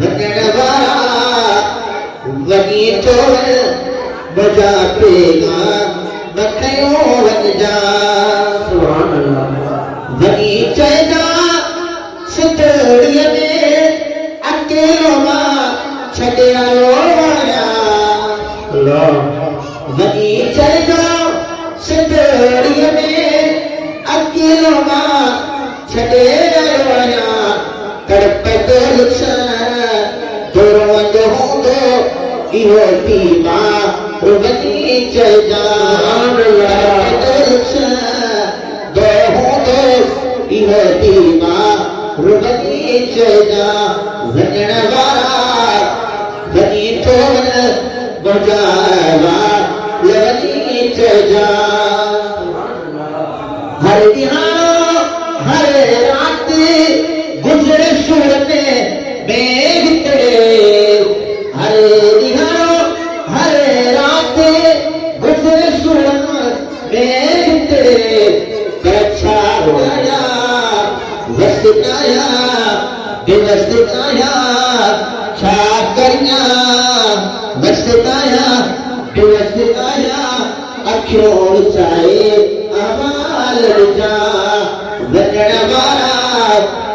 वजणवारा वनी चोर बजा पेगा बखयो वनजा सुभान अल्लाह वनी चैदा सुतड़िया में अकेलो मां छड़िया वाया अल्लाह वनी चैदा सुतड़िया में अकेलो मां छड़िया वाया तड़पत लुचा दोरों जो दो इहो पीमा रुगनी चैदा तड़पत लुचा दो इहो पीमा रुगनी चैदा वजणवारा वनी चोर बजावा लवनी चैदा हर दिहाड़ो हर रात गुजरे सुर में मेघ तेरे हर दिहाड़ो हर रात गुजरे सुर में मेघ तेरे कच्छा होया वस्तनाया बेवस्तनाया छाकरिया वस्तनाया बेवस्तनाया अखियों साए अमाल जा वजणवारा